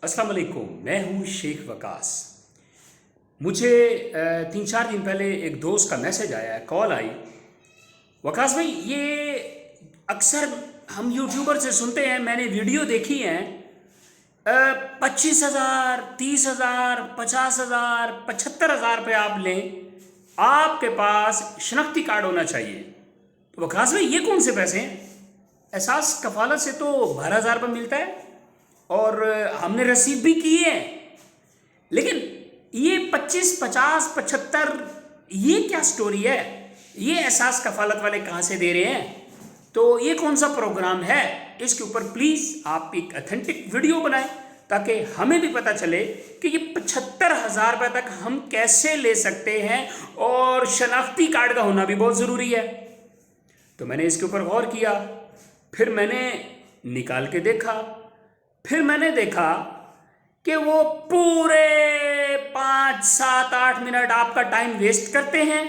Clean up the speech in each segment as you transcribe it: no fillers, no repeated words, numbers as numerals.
अस्सलाम वालेकुम। मैं हूँ शेख वकास। मुझे 3-4 दिन पहले एक दोस्त का मैसेज आया है, कॉल आई। वकास भाई, ये अक्सर हम यूट्यूबर से सुनते हैं, मैंने वीडियो देखी है, 25,000, 30,000, 50,000, 75,000 रुपये आप लें, आपके पास शनाख्ती कार्ड होना चाहिए। तो वकास भाई, ये कौन से पैसे हैं? एहसास कफालत से तो 12,000 रुपये मिलता है और हमने रसीद भी की है, लेकिन ये 25, 50, 75, ये क्या स्टोरी है? ये एहसास कफालत वाले कहाँ से दे रहे हैं? तो ये कौन सा प्रोग्राम है? इसके ऊपर प्लीज़ आप एक अथेंटिक वीडियो बनाएं ताकि हमें भी पता चले कि ये 75,000 रुपये तक हम कैसे ले सकते हैं, और शनाख्ती कार्ड का होना भी बहुत ज़रूरी है। तो मैंने इसके ऊपर गौर किया, फिर मैंने निकाल के देखा, फिर मैंने देखा कि वो पूरे 5, 7, 8 मिनट आपका टाइम वेस्ट करते हैं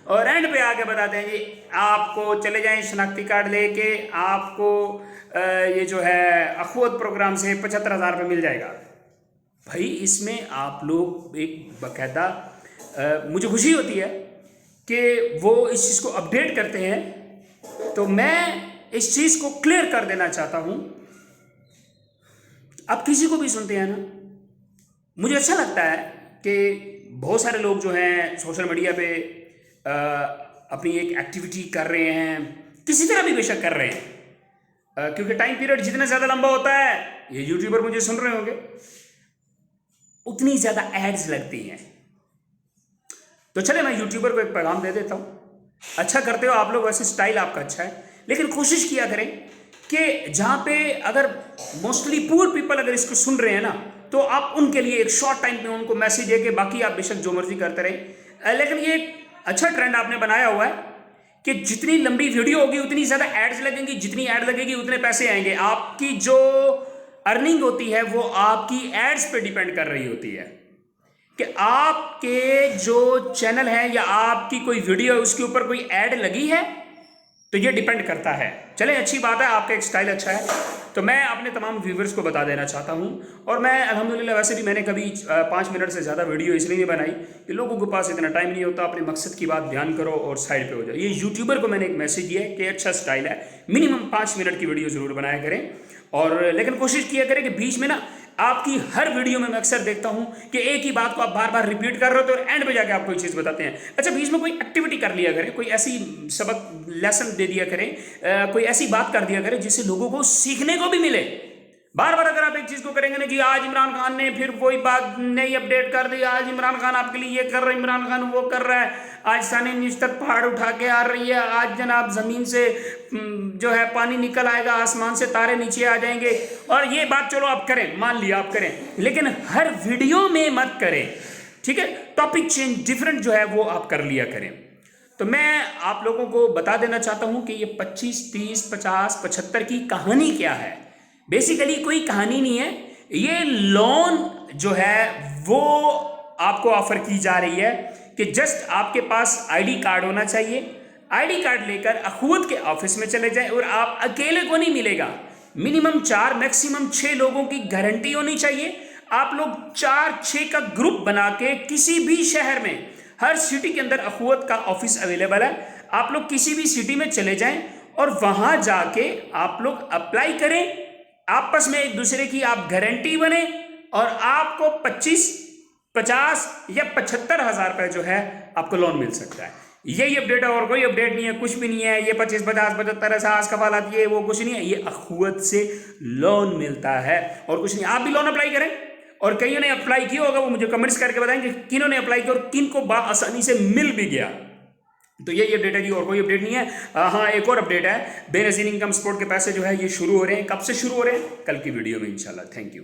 और एंड पे आके बताते हैं जी आपको चले जाएं शनाख्ती कार्ड लेके, आपको ये जो है अखुवत प्रोग्राम से 75,000 रुपये मिल जाएगा। भाई, इसमें आप लोग एक बाकायदा, मुझे खुशी होती है कि वो इस चीज़ को अपडेट करते हैं। तो मैं इस चीज़ को क्लियर कर देना चाहता हूँ। आप किसी को भी सुनते हैं ना, मुझे अच्छा लगता है कि बहुत सारे लोग जो हैं सोशल मीडिया पे अपनी एक एक्टिविटी कर रहे हैं, किसी तरह भी बेशक कर रहे हैं, क्योंकि टाइम पीरियड जितना ज़्यादा लंबा होता है, ये यूट्यूबर मुझे सुन रहे होंगे, उतनी ज़्यादा एड्स लगती हैं। तो चले, मैं यूट्यूबर को एक पैगाम दे देता हूँ। अच्छा करते हो आप लोग, वैसे स्टाइल आपका अच्छा है, लेकिन कोशिश किया करें कि जहाँ पे अगर मोस्टली पुअर पीपल अगर इसको सुन रहे हैं ना, तो आप उनके लिए एक शॉर्ट टाइम पे उनको मैसेज दे के बाकी आप बेशक जो मर्जी करते रहे। लेकिन ये एक अच्छा ट्रेंड आपने बनाया हुआ है कि जितनी लंबी वीडियो होगी उतनी ज़्यादा एड्स लगेंगी, जितनी एड लगेगी उतने पैसे आएंगे। आपकी जो अर्निंग होती है वो आपकी एड्स पे डिपेंड कर रही होती है कि आपके जो चैनल है या आपकी कोई वीडियो है उसके ऊपर कोई ऐड लगी है, तो ये डिपेंड करता है। चलें, अच्छी बात है, आपका एक स्टाइल अच्छा है। तो मैं अपने तमाम व्यूवर्स को बता देना चाहता हूँ, और मैं अल्हम्दुलिल्लाह वैसे भी मैंने कभी 5 मिनट से ज़्यादा वीडियो इसलिए नहीं बनाई कि लोगों के पास इतना टाइम नहीं होता। अपने मकसद की बात ध्यान करो और साइड पे हो जाए। ये यूट्यूबर को मैंने एक मैसेज दिया है कि अच्छा स्टाइल है, मिनिमम 5 मिनट की वीडियो ज़रूर बनाया करें, और लेकिन कोशिश किया करें कि बीच में ना, आपकी हर वीडियो में मैं अक्सर देखता हूं कि एक ही बात को आप बार बार रिपीट कर रहे हो, तो एंड पे जाके आप कोई चीज़ बताते हैं। अच्छा, बीच में कोई एक्टिविटी कर लिया करें, कोई ऐसी सबक लेसन दे दिया करें, कोई ऐसी बात कर दिया करें जिससे लोगों को सीखने को भी मिले। बार बार अगर आप एक चीज़ को करेंगे ना कि आज इमरान खान ने फिर वही बात नई अपडेट कर दी, आज इमरान खान आपके लिए ये कर रहा है, इमरान खान वो कर रहा है, आज सानी नीच तक पहाड़ उठा के आ रही है, आज जनाब ज़मीन से जो है पानी निकल आएगा, आसमान से तारे नीचे आ जाएंगे, और ये बात चलो आप करें, मान लिया आप करें, लेकिन हर वीडियो में मत करें, ठीक है? टॉपिक चेंज डिफरेंट जो है वो आप कर लिया करें। तो मैं आप लोगों को बता देना चाहता हूँ कि ये 25, 30, 50, 75 की कहानी क्या है। बेसिकली कोई कहानी नहीं है, ये लोन जो है वो आपको ऑफर की जा रही है कि जस्ट आपके पास आईडी कार्ड होना चाहिए। आईडी कार्ड लेकर अखुवत के ऑफिस में चले जाएं, और आप अकेले को नहीं मिलेगा, मिनिमम 4 मैक्सिमम 6 लोगों की गारंटी होनी चाहिए। आप लोग 4-6 का ग्रुप बना के किसी भी शहर में, हर सिटी के अंदर अखुवत का ऑफिस अवेलेबल है, आप लोग किसी भी सिटी में चले जाएं और वहां जाके आप लोग अप्लाई करें, आपस में एक दूसरे की आप गारंटी बने, और आपको 25, 50 या 75,000 रुपये जो है आपको लोन मिल सकता है। यही अपडेट है, और कोई अपडेट नहीं है, कुछ भी नहीं है। ये 25, 50, 75 एहसास कफालत ये वो कुछ नहीं है, ये अखुवत से लोन मिलता है और कुछ नहीं। आप भी लोन अप्लाई करें, और कईयों ने अप्लाई किया होगा, वो मुझे कमेंट्स करके बताएंगे किन्हों ने अप्लाई किया और किन को आसानी से मिल भी गया। तो यही अपडेट है जी, और कोई अपडेट नहीं है। हाँ, एक और अपडेट है, बेनज़ीर इनकम सपोर्ट के पैसे जो है ये शुरू हो रहे हैं। कब से शुरू हो रहे हैं? कल की वीडियो में इंशाल्लाह। Thank you.